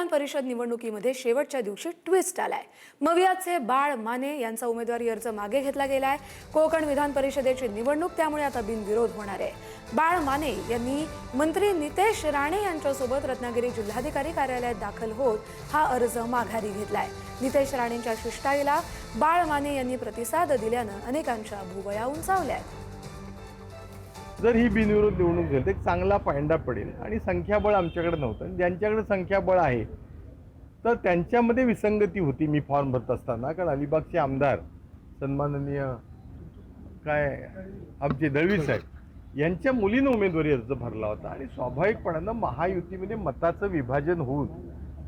विधान परिषद निवडणुकीमध्ये शेवटच्या दिवशी ट्विस्ट आलाय। मवियाचे बाळ माने यांचा उमेदवारी अर्ज मागे घेतला गेलाय। कोकण विधान परिषदेची निवडणूक त्यामुळे आता बिनविरोध होणार आहे। बाळ माने यांनी मंत्री नितेश राणे यांच्यासोबत रत्नागिरी जिल्हाधिकारी कार्यालयात दाखल होत हा अर्ज माघारी घेतलाय। नितेश राणेंच्या शिष्टाईला बाळ माने यांनी प्रतिसाद दिल्यानं अनेकांच्या भुवया उंचावल्यात। जर ही बिनविरोध निवडणूक झाली तर एक चांगला पायंडा पडेल आणि संख्याबळ आमच्याकडे नव्हतं। ज्यांच्याकडे संख्याबळ आहे तर त्यांच्यामध्ये विसंगती होती। मी फॉर्म भरत असताना कारण अलिबागचे आमदार सन्माननीय आमचे दळवी साहेब यांच्या मुलीनं उमेदवारी अर्ज भरला होता आणि स्वाभाविकपणानं महायुतीमध्ये मताचं विभाजन होऊन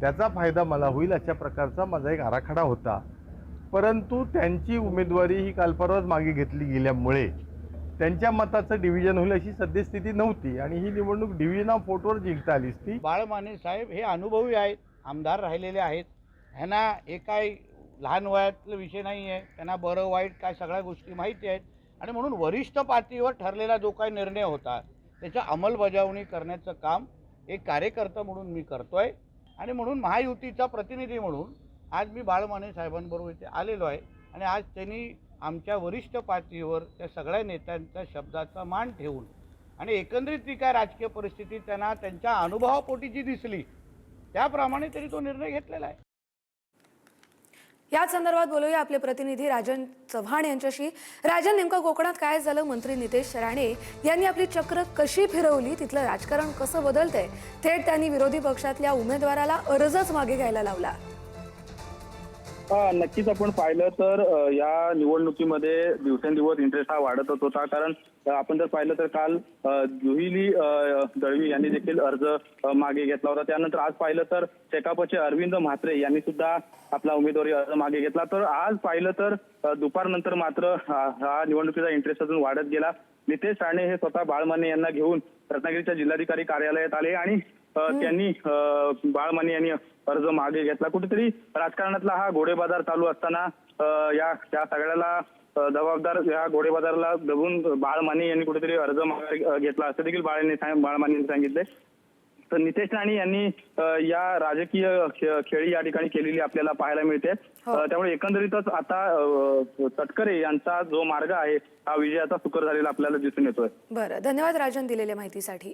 त्याचा फायदा मला होईल अशा प्रकारचा माझा एक आराखडा होता। परंतु त्यांची उमेदवारी ही काल परवाच मागे घेतली गेल्यामुळे त्यांच्या मताचं डिव्हिजन होईल अशी सद्यस्थिती नव्हती आणि ही निवडणूक डिव्हिजन ऑफ वोटवर जिंकता आलीच ती। बाळ माने साहेब हे अनुभवी आहेत, आमदार राहिलेले आहेत। ह्यांना काही लहान वयातला विषय नाही आहे, त्यांना बरं वाईट काय सगळ्या गोष्टी माहिती आहेत आणि म्हणून वरिष्ठ पातळीवर ठरलेला जो काही निर्णय होता त्याच्या अंमलबजावणी करण्याचं काम एक कार्यकर्ता म्हणून मी करतोय आणि म्हणून महायुतीचा प्रतिनिधी म्हणून आज मी बाळ माने साहेबांबरोबर इथे आलेलो आहे आणि आज त्यांनी आमच्या वरिष्ठ पातळीवर त्या सगळ्या नेत्यांच्या शब्दाचा मान ठेवून आणि एकंदरीत ती काय राजकीय परिस्थिती त्यांना त्यांच्या अनुभवापोटी जी दिसली त्याप्रमाणे त्यांनी तो निर्णय घेतलेला आहे। या संदर्भात बोलूया आपले प्रतिनिधी राजन चव्हाण यांच्याशी। राजन, नेमकं कोकणात काय झालं? मंत्री नितेश राणे यांनी आपली चक्र कशी फिरवली? तिथलं राजकारण कसं बदलतंय? थेट त्यांनी विरोधी पक्षातल्या उमेदवाराला अर्जच मागे घ्यायला लावला। नक्कीच आपण पाहिलं तर या निवडणुकीमध्ये दिवसेंदिवस इंटरेस्ट हा वाढतच होता। कारण आपण जर पाहिलं तर काल जुहिली दळवी यांनी देखील अर्ज मागे घेतला होता। त्यानंतर आज पाहिलं तर शेकापचे अरविंद म्हात्रे यांनी सुद्धा आपला उमेदवारी अर्ज मागे घेतला। तर आज पाहिलं तर दुपारनंतर मात्र हा निवडणुकीचा इंटरेस्ट अजून वाढत गेला। नितेश राणे हे स्वतः बाळ माने यांना घेऊन रत्नागिरीच्या जिल्हाधिकारी कार्यालयात आले आणि त्यांनी बाळ माने यांनी अर्ज मागे घेतला। कुठेतरी राजकारणातला हा घोडेबाजार चालू असताना या सगळ्याला जबाबदार या घोडेबाजाराला बघून बाळ माने यांनी कुठेतरी अर्ज मागे घेतला असं देखील बाळ माने यांनी सांगितले। तर नितेश राणे यांनी या राजकीय खेळी या ठिकाणी केलेली आपल्याला पाहायला मिळते। त्यामुळे एकंदरीतच आता तटकरे यांचा जो मार्ग आहे हा विजयाचा सुकर झालेला आपल्याला दिसून येतोय। बरं, धन्यवाद राजन दिलेल्या माहितीसाठी।